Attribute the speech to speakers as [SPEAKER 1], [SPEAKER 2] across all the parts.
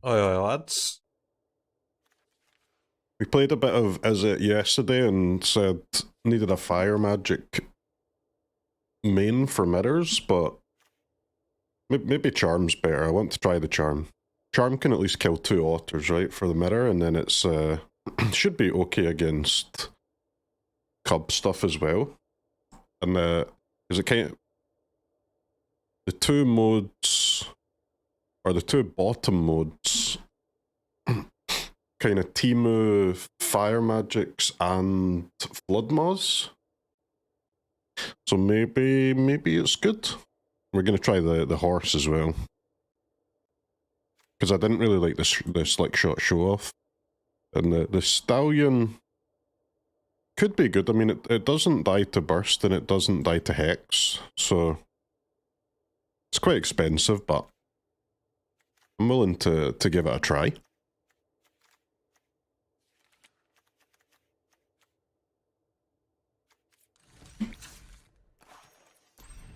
[SPEAKER 1] Aye, lads.
[SPEAKER 2] We played a bit of Is It yesterday and said needed a fire magic main for mirrors, but maybe charm's better. I want to try the charm. Charm can at least kill 2 otters, right, for the mirror, and then it's should be okay against cub stuff as well. And is it kind of the 2 modes, or the 2 bottom modes, kind of Timu fire magics and flood moths. So maybe it's good. We're gonna try the horse as well, because I didn't really like this slick shot show off, and the stallion could be good. I mean, it doesn't die to burst and it doesn't die to hex, so it's quite expensive, but I'm willing to give it a try.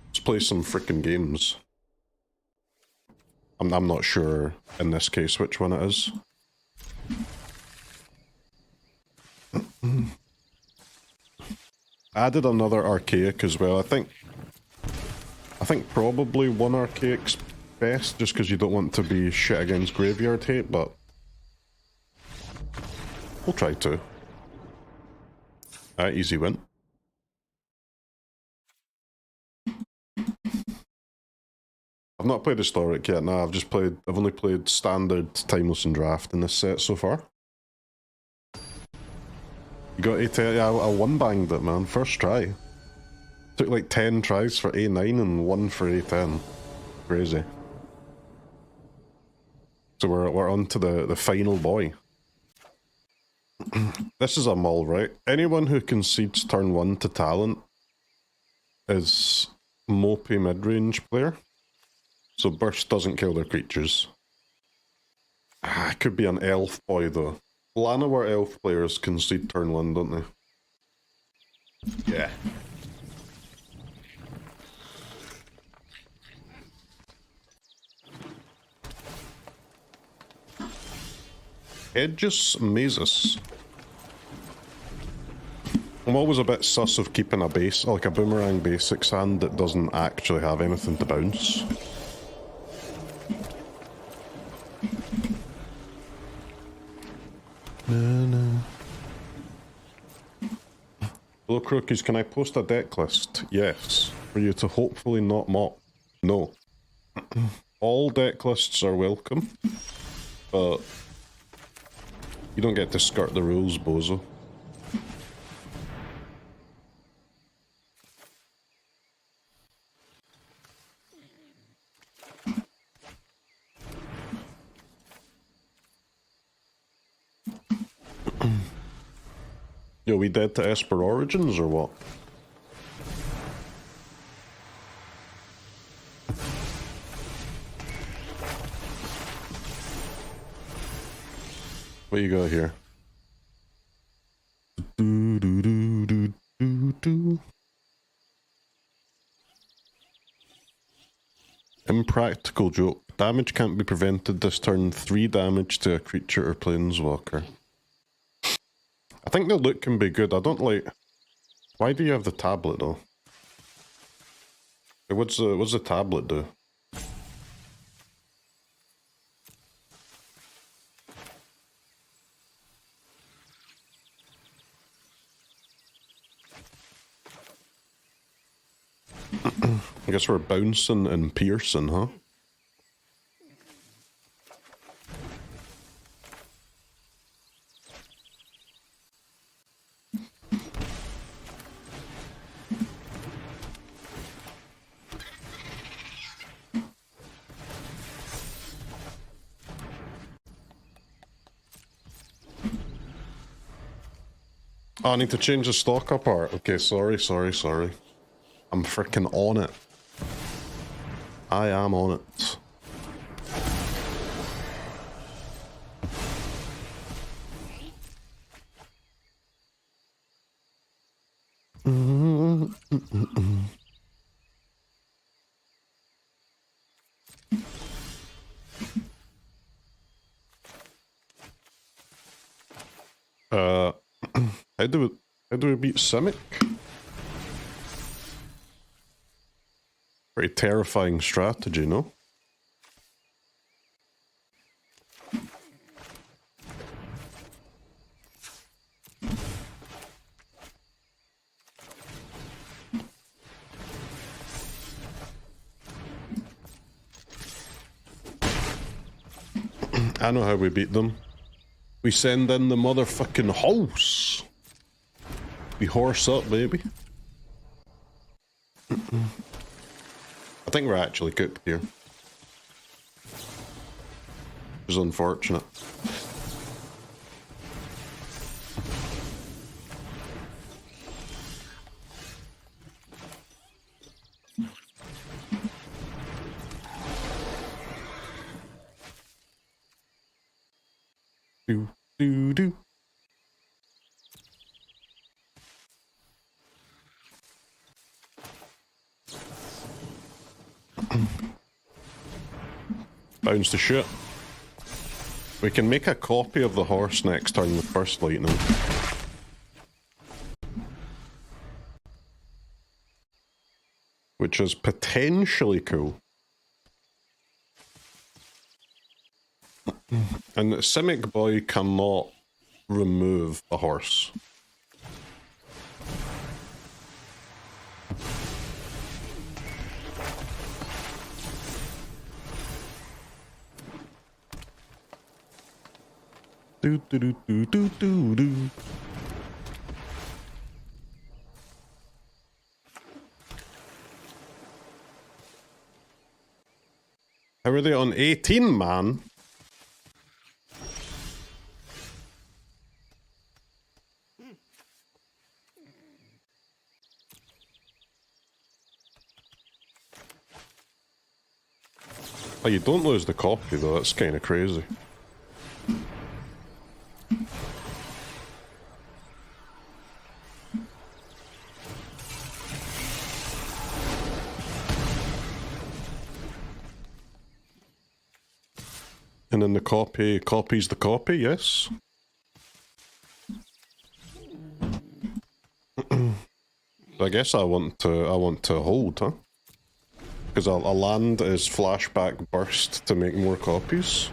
[SPEAKER 2] Let's play some frickin' games. I'm not sure in this case which one it is. Added another archaic as well. I think probably one archaic's best, just because you don't want to be shit against graveyard hate, but we'll try to. Easy win. I've not played Historic yet, no, I've only played Standard, Timeless and Draft in this set so far. You got A10, yeah, I one-banged it, man, first try. Took like 10 tries for A9 and 1 for A10. Crazy. So we're on to the final boy. This is a mull, right? Anyone who concedes turn 1 to talent is mopey mid-range player. So burst doesn't kill their creatures. It could be an elf boy though. Llanowar elf players concede turn 1, don't they? Yeah. Edges Mazes. I'm always a bit sus of keeping a base, like a boomerang basics hand that doesn't actually have anything to bounce. Hello Crokeyz, can I post a deck list? Yes. For you to hopefully not mock. No. All deck lists are welcome, but you don't get to skirt the rules, bozo. Yo, we dead to Esper Origins or what? What you got here? Do do do do do do. Impractical joke. Damage can't be prevented this turn. 3 damage to a creature or planeswalker. I think the look can be good. I don't like... Why do you have the tablet though? What's the tablet do? I guess we're bouncing and piercing, huh? Oh, I need to change the stock up art. Okay, sorry. I'm freaking on it. I am on it. Uh, how do we beat Simic? Pretty terrifying strategy, no? I know how we beat them. We send in the motherfucking horse. We horse up, baby. I think we're actually cooked here. Which is unfortunate. Do. Bounce to shit. We can make a copy of the horse next turn with First Lightning. Which is potentially cool. And Simic Boy cannot remove a horse. Do. How are they on 18, man? Oh, you don't lose the copy though, that's kind of crazy. And then the copy copies the copy, yes. I guess I want to hold, huh? Because a land is flashback burst to make more copies.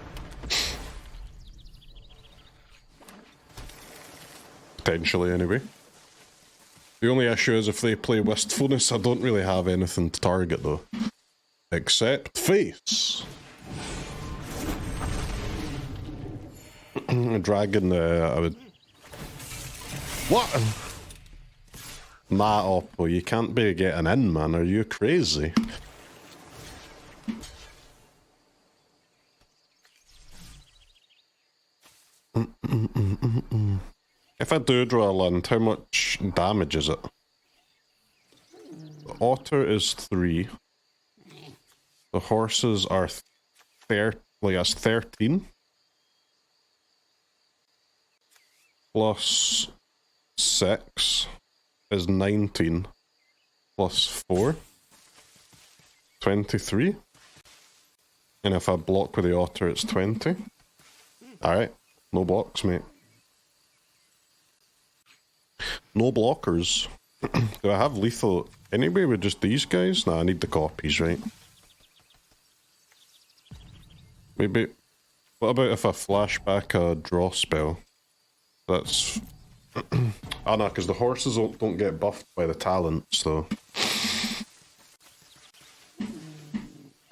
[SPEAKER 2] Potentially, anyway. The only issue is if they play Wistfulness, I don't really have anything to target, though. Except face. A dragon, I would... What? Nah, Oppo, you can't be getting in, man. Are you crazy? If I do draw a land, how much damage is it? The otter is 3. The horses are 13. Plus 6 is 19. Plus 4. 23. And if I block with the otter, it's 20. Alright. No blocks, mate. No blockers. Do I have lethal anyway with just these guys? Nah, I need the copies, right? Maybe... What about if I flash back a draw spell? That's... Ah, no, because the horses don't get buffed by the talent, so...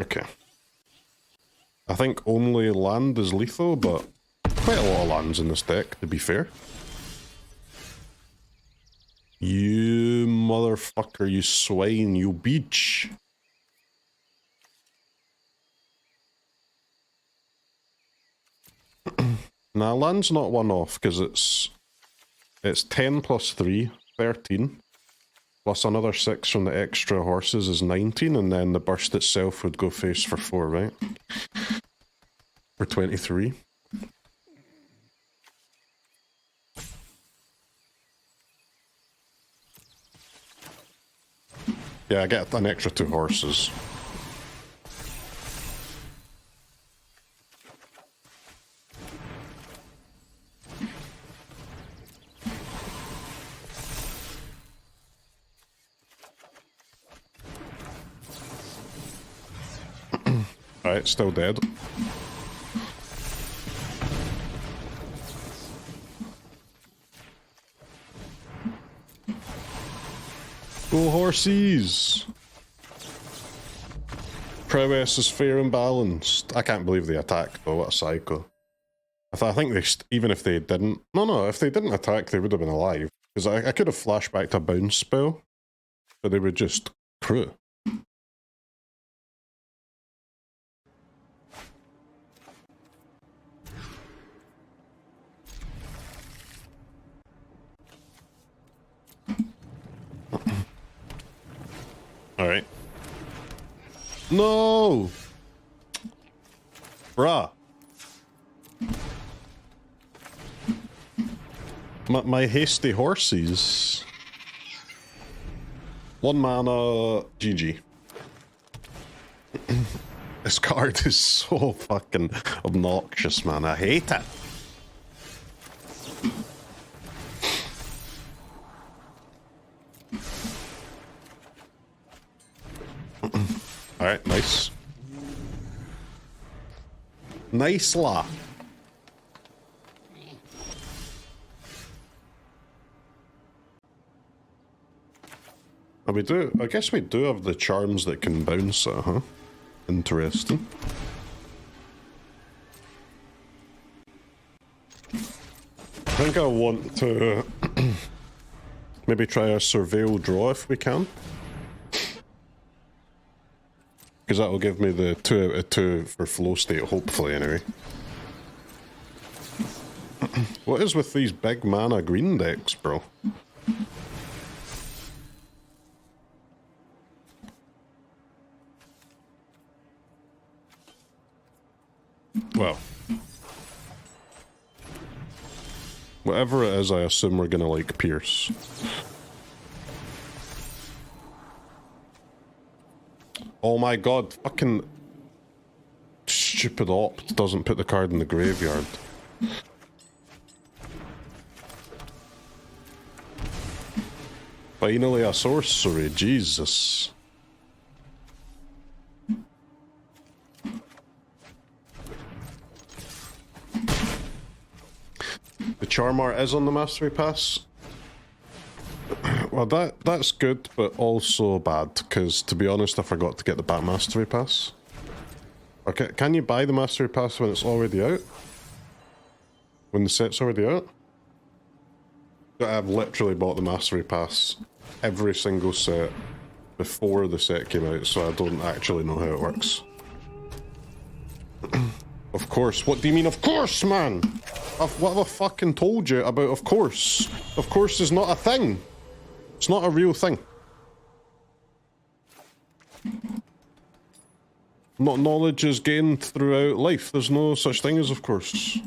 [SPEAKER 2] Okay. I think only land is lethal, but quite a lot of lands in this deck, to be fair. You motherfucker, you swine, you bitch. Nah, land's not one off, because it's 10 plus 3, 13. Plus another 6 from the extra horses is 19, and then the burst itself would go face for 4, right? For 23. Yeah, I get an extra 2 horses. Alright, still dead. Go horses! Prowess is fair and balanced. I can't believe they attacked though, what a psycho. I think they, even if they didn't... No, if they didn't attack, they would have been alive. Because I could have flashed back to a bounce spell, but they would just crew. Alright. No! Bruh. My hasty horses. 1 mana, GG. This card is so fucking obnoxious, man. I hate it. Alright, nice. Nice la. Oh, we do. I guess we do have the charms that can bounce it, huh? Interesting. I think I want to maybe try a surveil draw if we can. Because that will give me the 2 out of 2 for flow state, hopefully, anyway. What is with these big mana green decks, bro? Well. Whatever it is, I assume we're gonna like Pierce. Oh my god, fucking stupid opt doesn't put the card in the graveyard. Finally a sorcery, Jesus. The charm art is on the Mastery Pass. Well, that's good, but also bad, because to be honest, I forgot to get the Bat Mastery Pass. Okay, can you buy the Mastery Pass when it's already out? When the set's already out? I've literally bought the Mastery Pass every single set before the set came out, so I don't actually know how it works. Of course. What do you mean, of course, man? What have I fucking told you about of course? Of course is not a thing. It's not a real thing. Not knowledge is gained throughout life. There's no such thing as of course.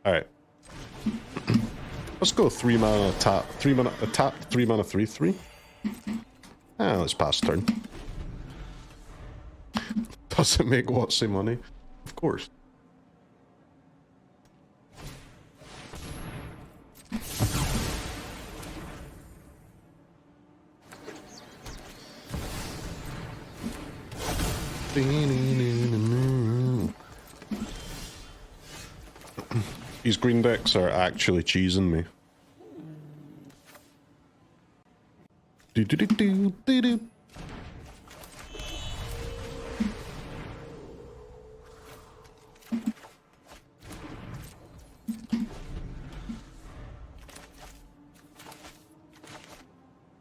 [SPEAKER 2] Alright. Let's go 3 mana tap. 3 mana tap, 3 mana 3/3. Ah, let's pass turn. Does it make Watsy money? Of course. These green decks are actually cheesing me. Do do do do do do.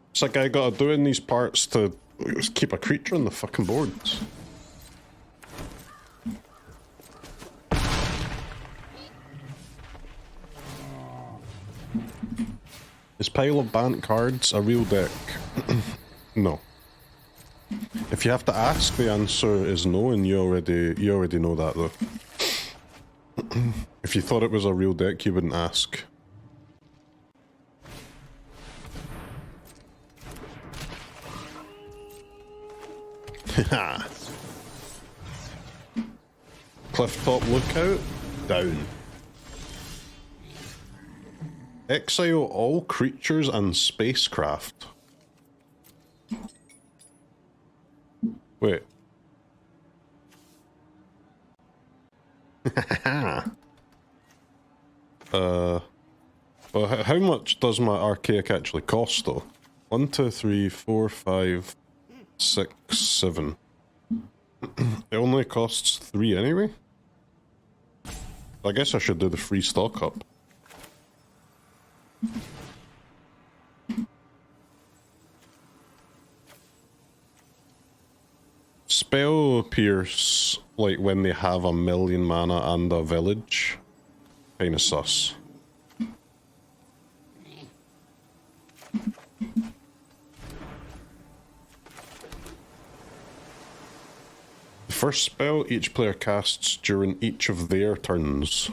[SPEAKER 2] It's like I gotta do in these parts to keep a creature on the fucking boards. Is Pile of Bant cards a real deck? No. If you have to ask, the answer is no, and you already know that though. If you thought it was a real deck, you wouldn't ask. Clifftop Lookout? Down. Exile all creatures and spacecraft. Wait. Well, how much does my archaic actually cost, though? 1, 2, 3, 4, 5, 6, 7. It only costs 3 anyway? I guess I should do the free stock up. Spell pierce, like when they have 1,000,000 mana and a village. Kinda sus. The first spell each player casts during each of their turns.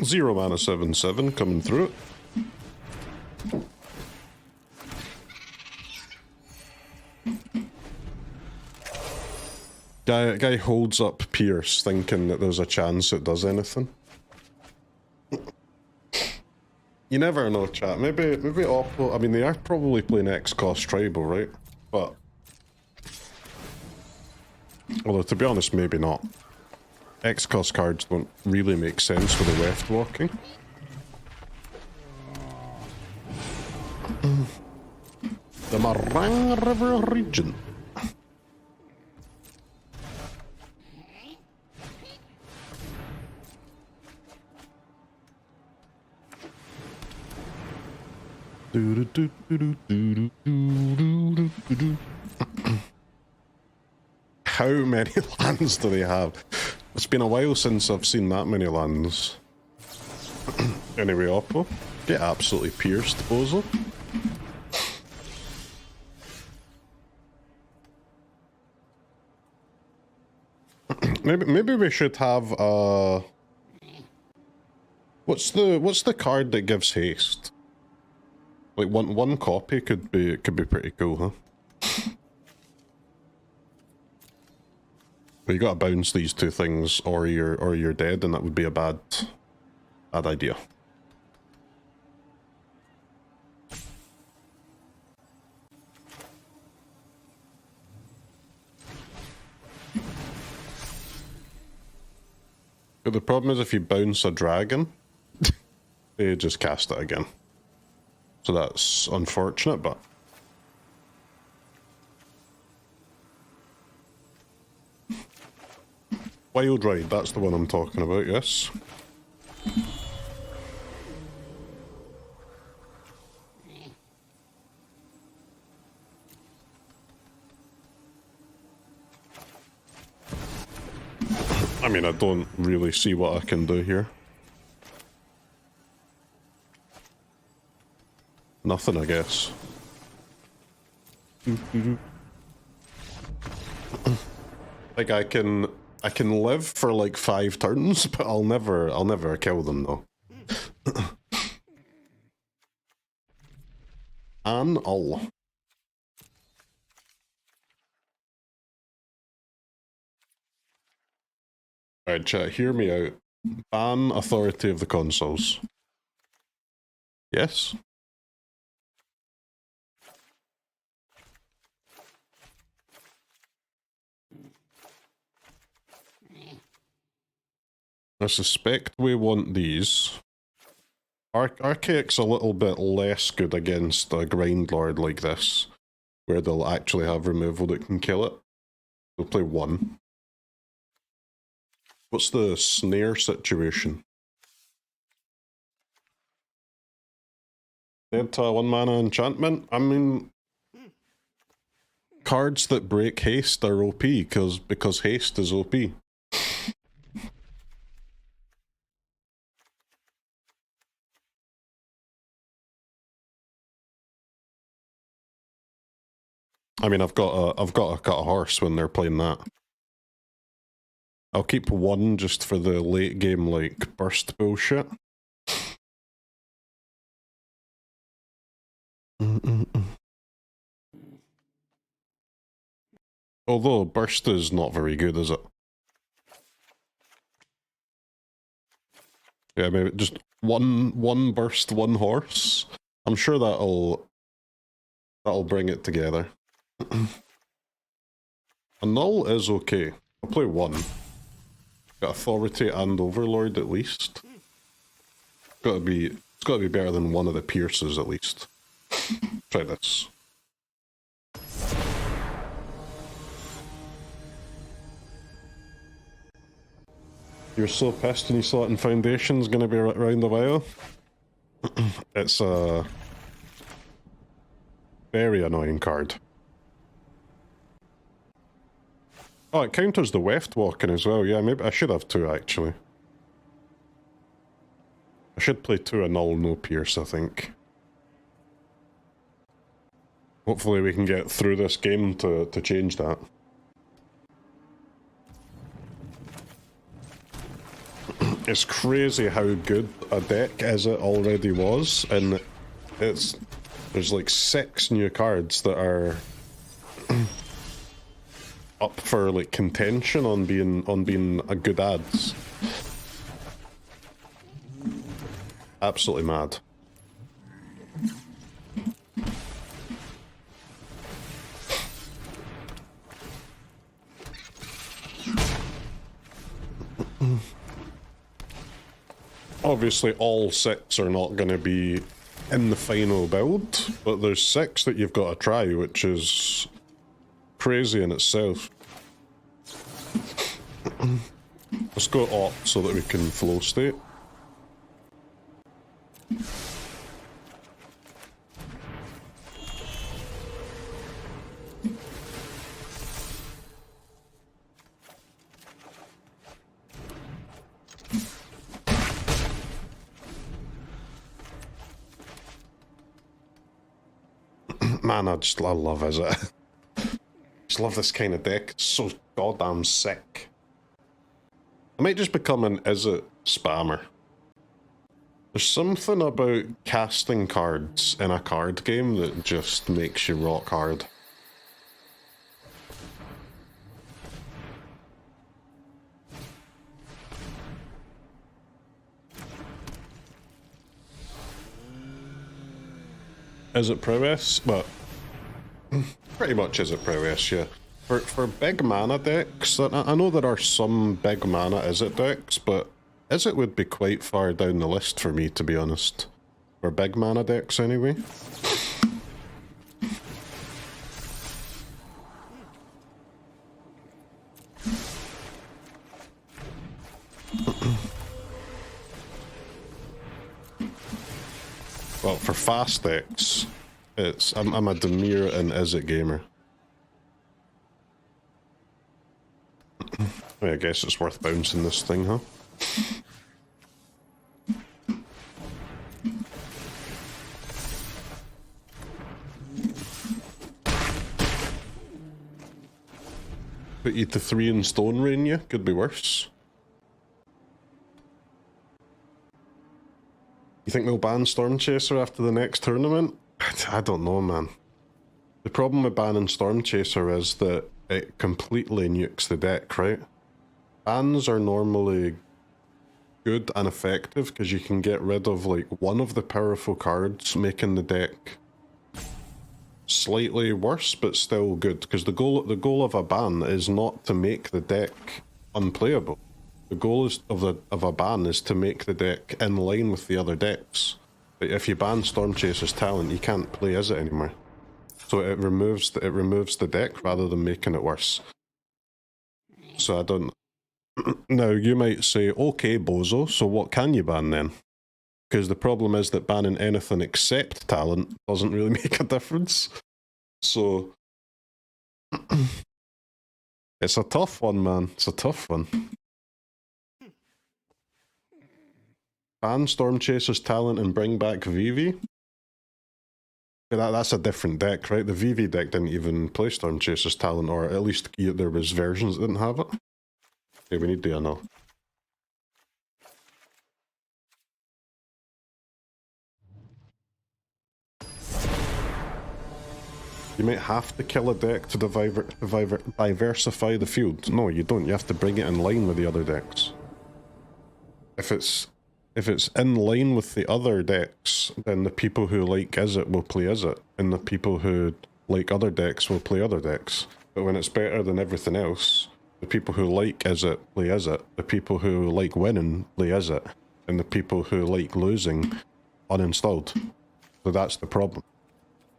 [SPEAKER 2] Zero mana 7/7 coming through it. Guy holds up Pierce thinking that there's a chance it does anything. You never know, chat. Maybe Oppo, I mean, they are probably playing X-Cost Tribal, right? But although, to be honest, maybe not. X-Cost cards don't really make sense for the left walking. The Marang River region. How many lands do they have? It's been a while since I've seen that many lands. Anyway, Oppo, get absolutely pierced, bozo. Maybe we should have what's the card that gives haste? Like one copy could be pretty cool, huh? But you gotta bounce these two things or you're dead, and that would be a bad idea. But the problem is if you bounce a dragon, they just cast it again. So that's unfortunate, but... Wild Ride, that's the one I'm talking about, yes. I mean, I don't really see what I can do here. Nothing, I guess. Like I can live for like 5 turns, but I'll never kill them though. And all. Alright, chat, hear me out. Ban Authority of the Consoles. Yes? I suspect we want these. Archaic's a little bit less good against a Grindlord like this, where they'll actually have removal that can kill it. We'll play 1. What's the snare situation? Dead to 1 mana enchantment? I mean, cards that break haste are OP because haste is OP. I mean, I've got to cut a horse when they're playing that. I'll keep one just for the late game, like, burst bullshit. Although burst is not very good, is it? Yeah, maybe just one burst, one horse. I'm sure that'll bring it together. A null is okay. I'll play one. Got authority and overlord at least. It's gotta be better than one of the pierces at least. Try this. You're so pissed when you saw it in Foundation's gonna be around a while. It's a very annoying card. Oh, it counters the weft walking as well. Yeah, maybe I should have two actually. I should play two a null, no pierce, I think. Hopefully we can get through this game to change that. It's crazy how good a deck as it already was, and there's like 6 new cards that are up for like contention on being a good ads. Absolutely mad. Obviously all 6 are not going to be in the final build, but there's 6 that you've got to try, which is crazy in itself. Let's go opt so that we can flow state. Man, I love it. Just love this kind of deck. It's so goddamn sick. I might just become an is-it spammer. There's something about casting cards in a card game that just makes you rock hard. Is it Prowess? But pretty much is it Prowess, yeah. For big mana decks, I know there are some big mana is it decks, but is it would be quite far down the list for me, to be honest. For big mana decks, anyway. Well, for fast decks, I'm a Demir and is-it gamer. I guess it's worth bouncing this thing, huh? Put you to 3 in Stone Rain, yeah? Could be worse. You think they'll ban Stormchaser after the next tournament? I don't know, man. The problem with banning Stormchaser is that it completely nukes the deck, right? Bans are normally good and effective because you can get rid of like one of the powerful cards, making the deck slightly worse but still good. Because the goal of a ban is not to make the deck unplayable. The goal of a ban is to make the deck in line with the other decks. But if you ban Stormchaser's talent, you can't play as it anymore. So it removes the deck rather than making it worse. So I don't. Now you might say, okay, Bozo. So what can you ban then? Because the problem is that banning anything except talent doesn't really make a difference. So it's a tough one, man. It's a tough one. Ban Stormchaser's talent and bring back Vivi? That's a different deck, right? The VV deck didn't even play Stormchaser's Talent, or at least there was versions that didn't have it. Okay, we need DNL. You might have to kill a deck to diversify the field. No, you don't. You have to bring it in line with the other decks. If it's in line with the other decks, then the people who like Izzet will play Izzet, and the people who like other decks will play other decks. But when it's better than everything else, the people who like Izzet play Izzet, the people who like winning play Izzet, and the people who like losing uninstalled. So that's the problem.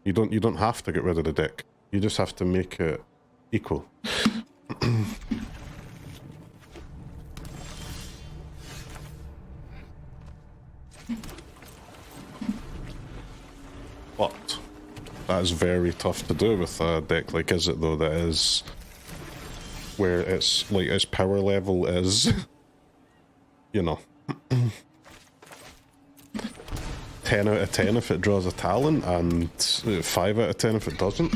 [SPEAKER 2] You don't have to get rid of the deck. You just have to make it equal. But that is very tough to do with a deck like Izzet, though. That is where it's like its power level is, you know, 10 out of 10 if it draws a talent, and 5 out of 10 if it doesn't.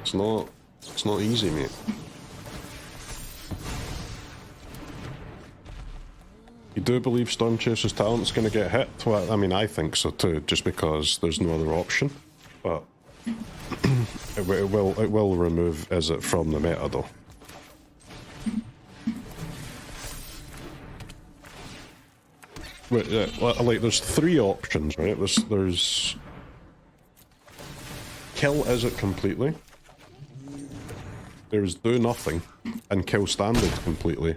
[SPEAKER 2] It's not easy, mate. You do believe Stormchaser's Talent's going to get hit? Well, I mean, I think so too, just because there's no other option. But it will remove Izzet from the meta, though. Like, there's 3 options, right? There's kill Izzet completely. There's do nothing and kill standard completely.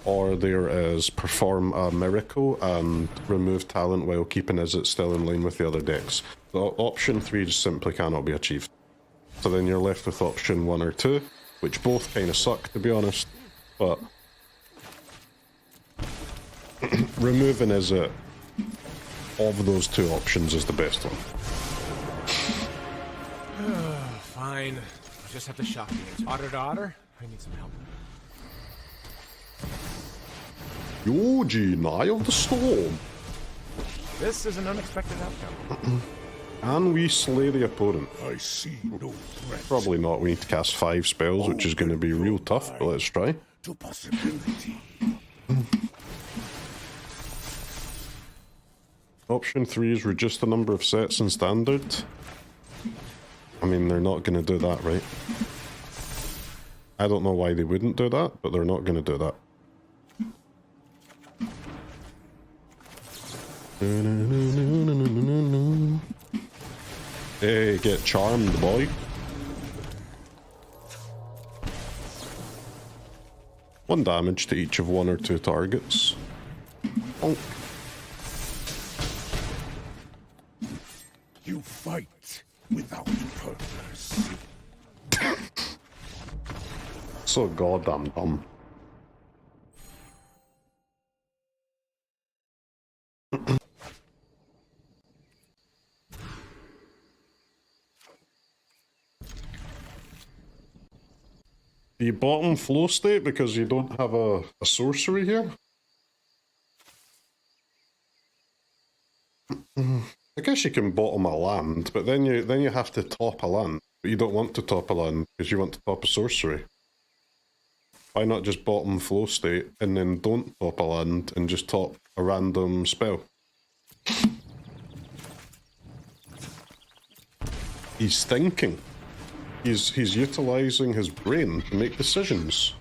[SPEAKER 2] Or there is perform a miracle and remove talent while keeping Izzet still in line with the other decks. The option 3 just simply cannot be achieved. So then you're left with option 1 or 2, which both kind of suck, to be honest. But removing Izzet of those 2 options is the best one.
[SPEAKER 1] Fine. I'll just have to shock you. Otter to otter? I need some help.
[SPEAKER 2] Yoji, Eye of the Storm.
[SPEAKER 1] This is an unexpected outcome.
[SPEAKER 2] Can we slay the opponent?
[SPEAKER 3] I see no threat.
[SPEAKER 2] Probably not. We need to cast 5 spells, which is going to be real tough, but let's try.
[SPEAKER 3] To possibility.
[SPEAKER 2] Option 3 is reduce the number of sets in standard. I mean, they're not going to do that, right? I don't know why they wouldn't do that, but they're not going to do that. Hey, get charmed, boy. One damage to each of 1 or 2 targets. Oh.
[SPEAKER 3] You fight without purpose.
[SPEAKER 2] So goddamn dumb. Do you bottom flow state because you don't have a sorcery here? I guess you can bottom a land, but then you have to top a land. But you don't want to top a land because you want to top a sorcery. Why not just bottom flow state and then don't top a land and just top a random spell? He's thinking. He's utilizing his brain to make decisions.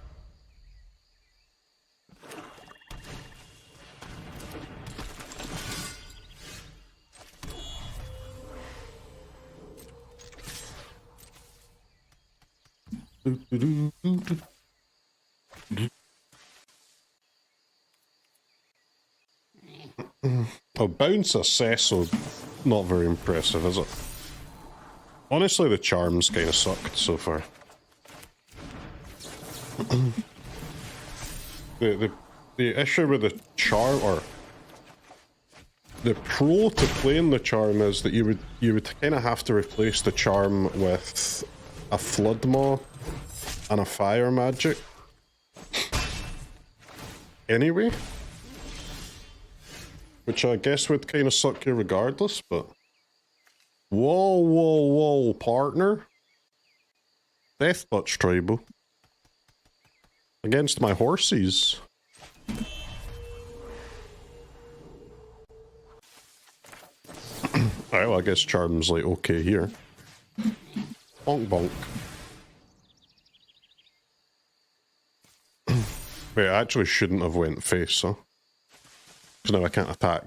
[SPEAKER 2] Oh, bounce assess, so not very impressive, is it? Honestly, the charms kind of sucked so far. the issue with the charm, or the pro to playing the charm, is that you would kind of have to replace the charm with a flood maw and a fire magic. Anyway, which I guess would kind of suck you regardless, but... Whoa, whoa, whoa, partner. Death Touch Tribal. Against my horses. Alright, well, I guess Charm's like okay here. Bonk bonk. Wait, I actually shouldn't have went face, huh? Because now I can't attack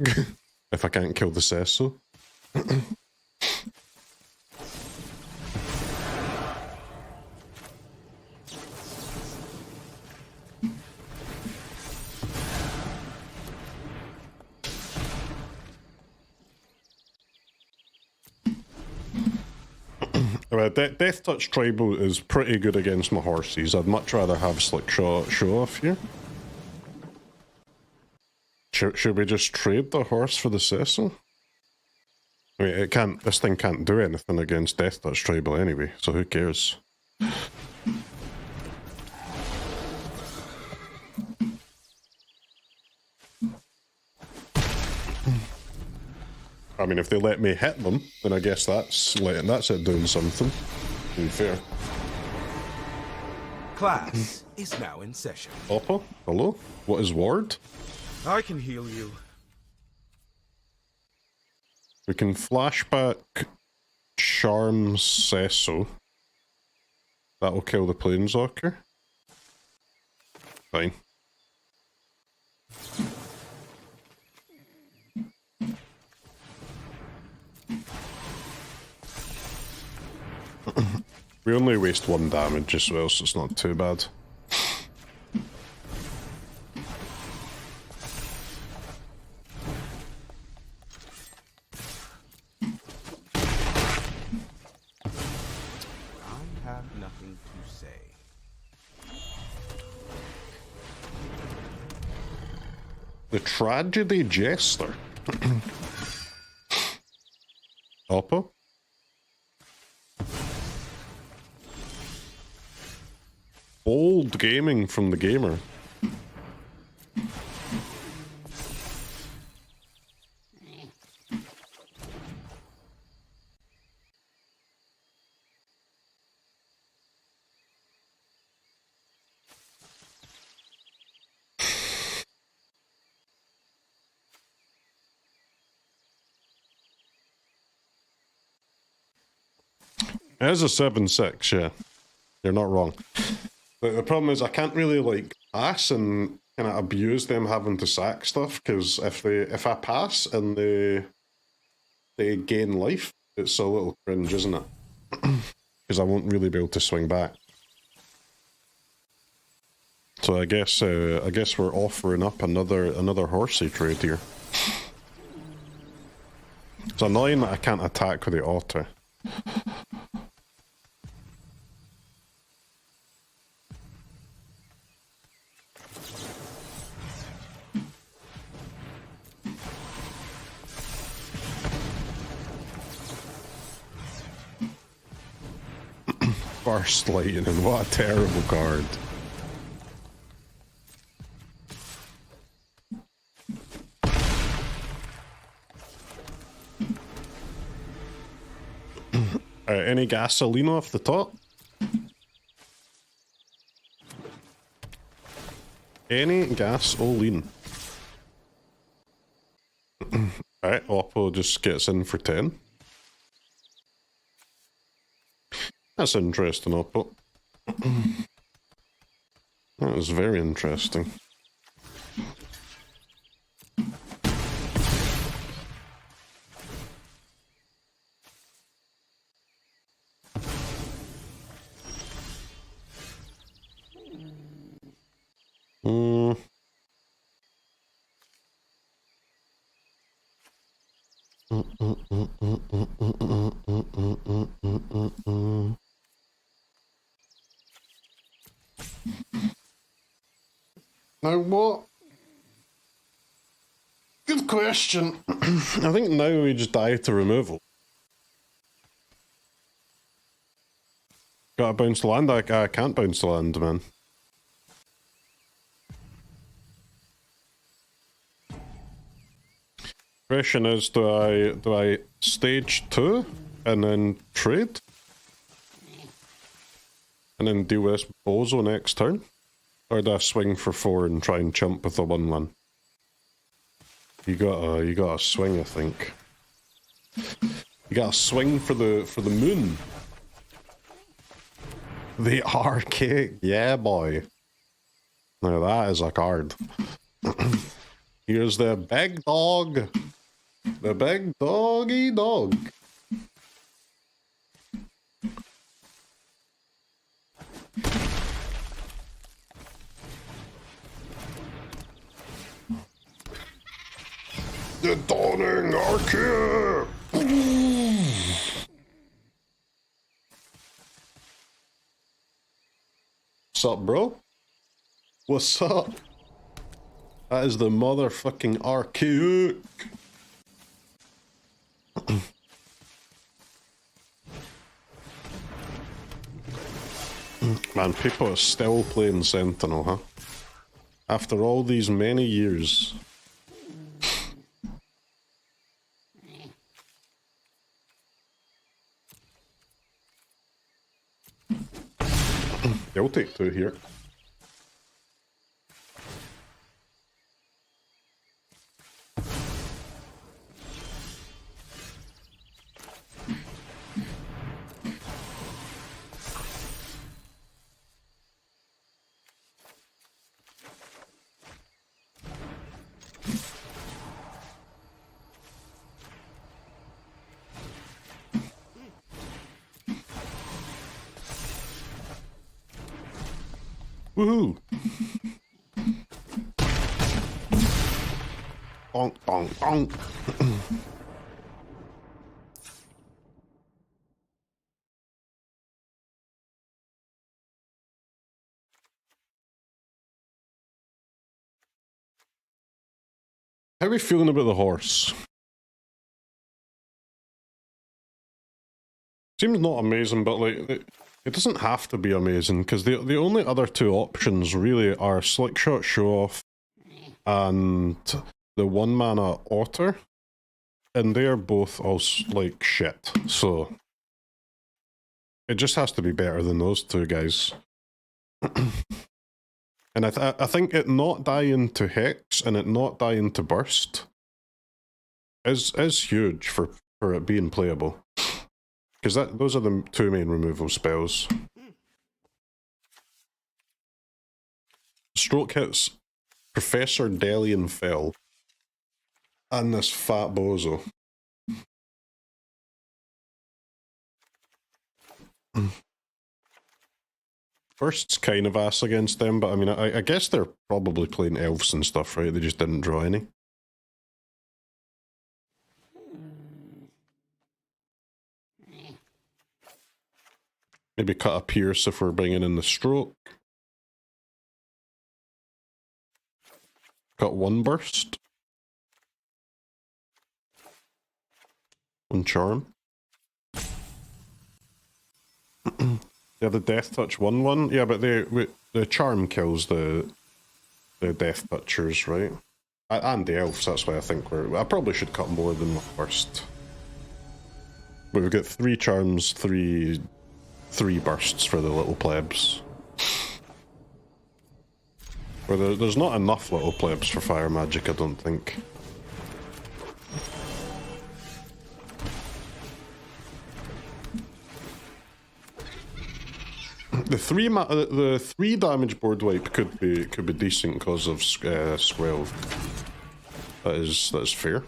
[SPEAKER 2] if I can't kill the Cecil. Death Touch Tribal is pretty good against my horses. I'd much rather have Slick Shot show off here. Should we just trade the horse for the Cecil? I mean, this thing can't do anything against Death Touch Tribal anyway, so who cares? I mean, if they let me hit them, then I guess that's it doing something. To be fair.
[SPEAKER 1] Class is now in session.
[SPEAKER 2] Oppa, hello? What is ward?
[SPEAKER 1] I can heal you.
[SPEAKER 2] We can flashback Charm Cecil. That'll kill the Planeswalker. Fine. We only waste 1 damage as well, so it's not too bad.
[SPEAKER 1] I have nothing to say.
[SPEAKER 2] The Tragedy Jester. Oppo? Bold gaming from the gamer. It is a 7/6, yeah. You're not wrong. The problem is I can't really like pass and kind of abuse them having to sack stuff, because if I pass and they gain life, it's a little cringe, isn't it? Because I won't really be able to swing back. So I guess we're offering up another horsey trade here. It's annoying that I can't attack with the auto. Burst Lightning, what a terrible card. Any gasoline off the top? Any gasoline? Alright, Oppo just gets in for 10. That's interesting, Oppo. That was very interesting. Now what? Good question. I think now we just die to removal. Gotta bounce the land? I can't bounce the land, man. Question is, do I stage 2 and then trade? And then deal with this bozo next turn? Or do I swing for 4 and try and chump with the 1/1? You gotta swing, I think. You gotta swing for the moon. The arcade, yeah boy. Now that is a card. Here's the big dog. The big doggy dog. The dawning arcade. What's up, bro? What's up? That is the motherfucking arcade. Man, people are still playing Sentinel, huh? After all these many years. I'll take 2 here. Woohoo! Bonk, bonk, bonk. How are we feeling about the horse? Seems not amazing, but like it doesn't have to be amazing because the only other 2 options really are Slickshot Show Off and the 1-mana Otter, and they're both also like shit. So it just has to be better than those 2 guys. And I think it not dying to Hex and it not dying to Burst is huge for it being playable. Because those are the 2 main removal spells. Stroke hits Professor Delian Fell and this fat bozo. First's kind of ass against them, but I mean, I guess they're probably playing elves and stuff, right? They just didn't draw any. Maybe cut a Pierce if we're bringing in the Stroke. Got 1 Burst. 1 Charm. Yeah, the Death Touch 1/1. Yeah, but the Charm kills the Death Touchers, right? And the Elves, that's why I think I probably should cut more than the first. But we've got 3 Charms, 3 bursts for the little plebs. Well, there's not enough little plebs for fire magic, I don't think. The 3 damage board wipe could be decent because of Squelv. That is fair.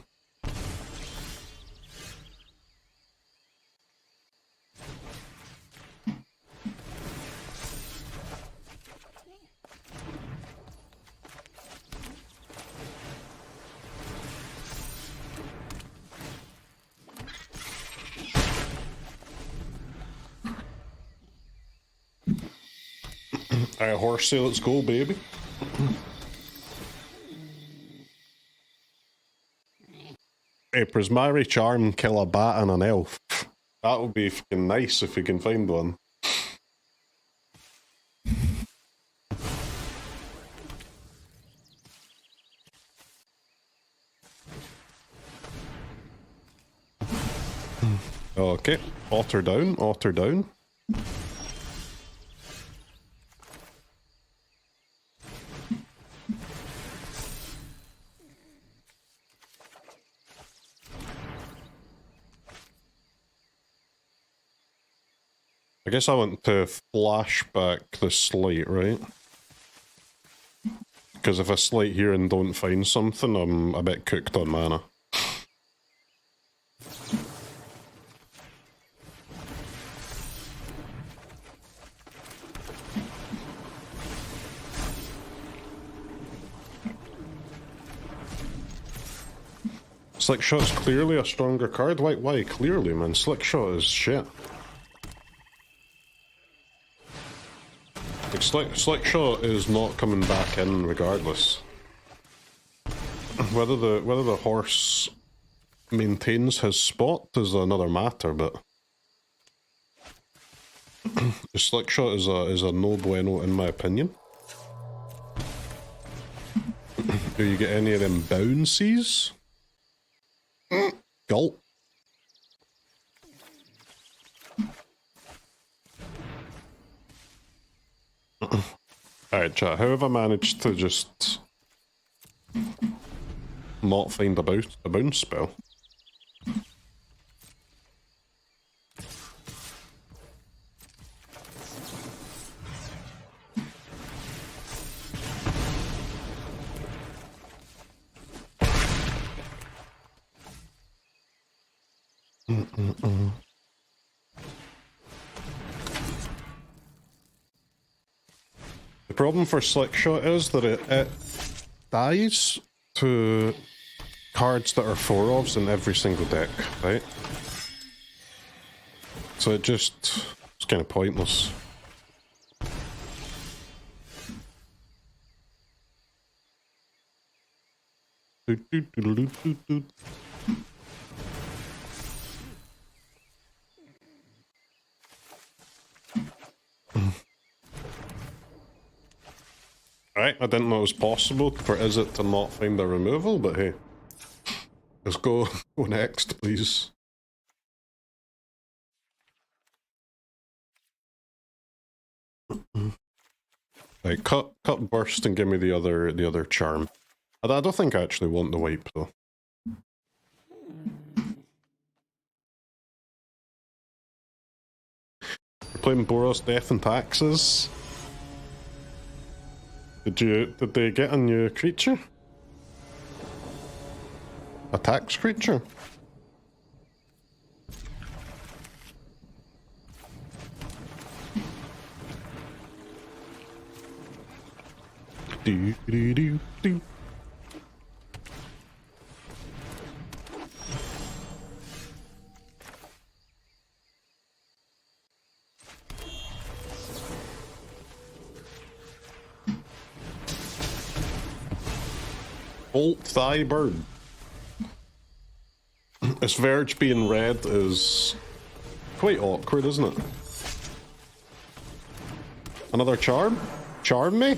[SPEAKER 2] Alright, Horsey, let's go, baby. Hey, Prismari Charm kill a bat and an elf. That would be fucking nice if we can find one. Okay, otter down, otter down. I guess I want to flash back the slate, right? Because if I slate here and don't find something, I'm a bit cooked on mana. Slickshot's clearly a stronger card. Why clearly, man? Slickshot is shit. Like, Slickshot is not coming back in regardless. Whether the horse maintains his spot is another matter, but the Slickshot is a no bueno in my opinion. Do you get any of them bouncies? Gulp. Alright, chat, how have I managed to just not find a bounce spell? The problem for Slickshot is that it dies to cards that are 4-ofs in every single deck, right? So it's kind of pointless. Right, I didn't know it was possible for Izzet to not find a removal, but hey. Let's go next, please. Right, cut burst and give me the other charm. I don't think I actually want the wipe though. We're playing Boros Death and Taxes. Did they get a new creature? A tax creature? Do do do do. Bolt Thigh Bird. This Verge being red is quite awkward, isn't it? Another charm? Charm me?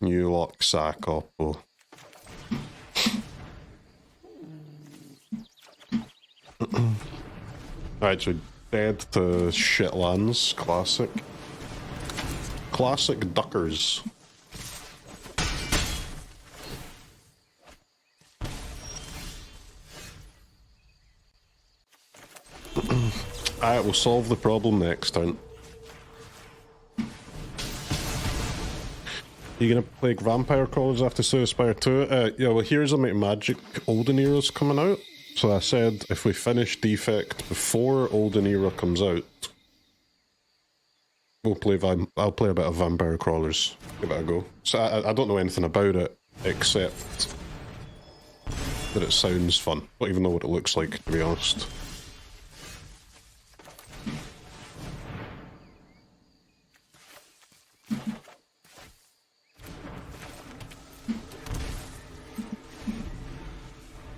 [SPEAKER 2] You lock sack up. Oh. Alright, so dead to shit lands. Classic. Classic duckers. Alright, we'll solve the problem next turn. You gonna play Vampire Crawlers after Suicide 2? Yeah, well, here's a Magic Olden Era's coming out. So I said if we finish Defect before Olden Era comes out, I'll play a bit of Vampire Crawlers. Give it a go. So I don't know anything about it, except that it sounds fun. Don't even know what it looks like, to be honest.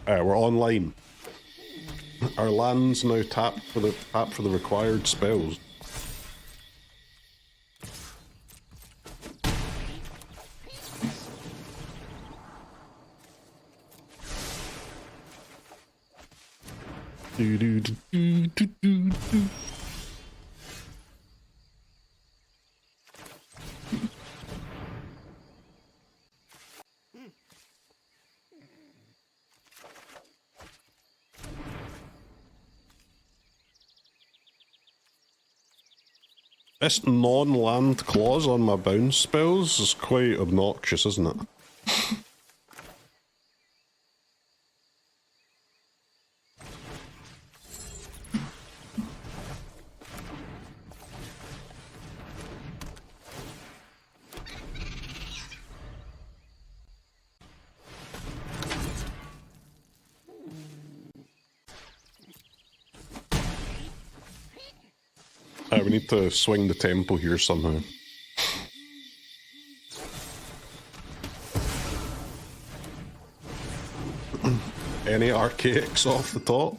[SPEAKER 2] Alright, we're online. Our land's now tapped for the required spells. Do, do, do, do, do, do, do. This non-land clause on my bounce spells is quite obnoxious, isn't it? We need to swing the tempo here somehow. Any archaics off the top?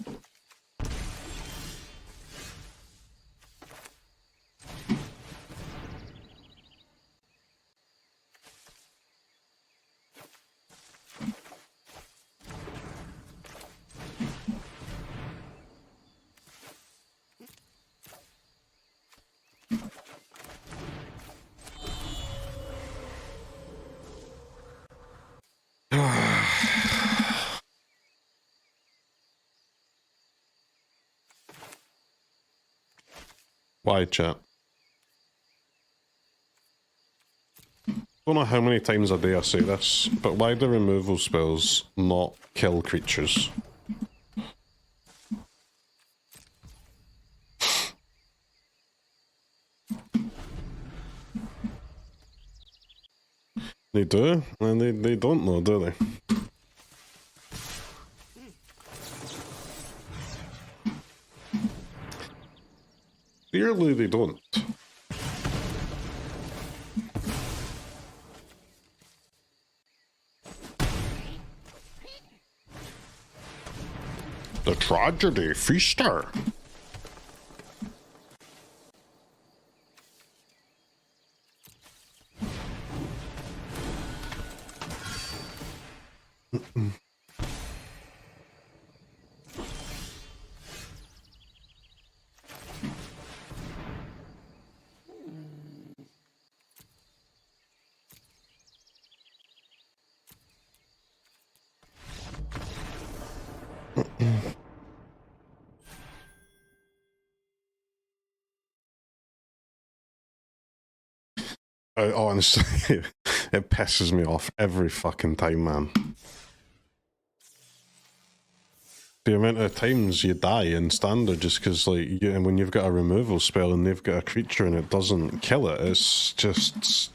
[SPEAKER 2] Why, chat? Don't know how many times a day I say this, but why do removal spells not kill creatures? They do, and they don't know, do they? Clearly they don't. The Tragedy Feaster. Honestly, it pisses me off every fucking time, man. The amount of times you die in standard just because, like, and when you've got a removal spell and they've got a creature and it doesn't kill it, it's just...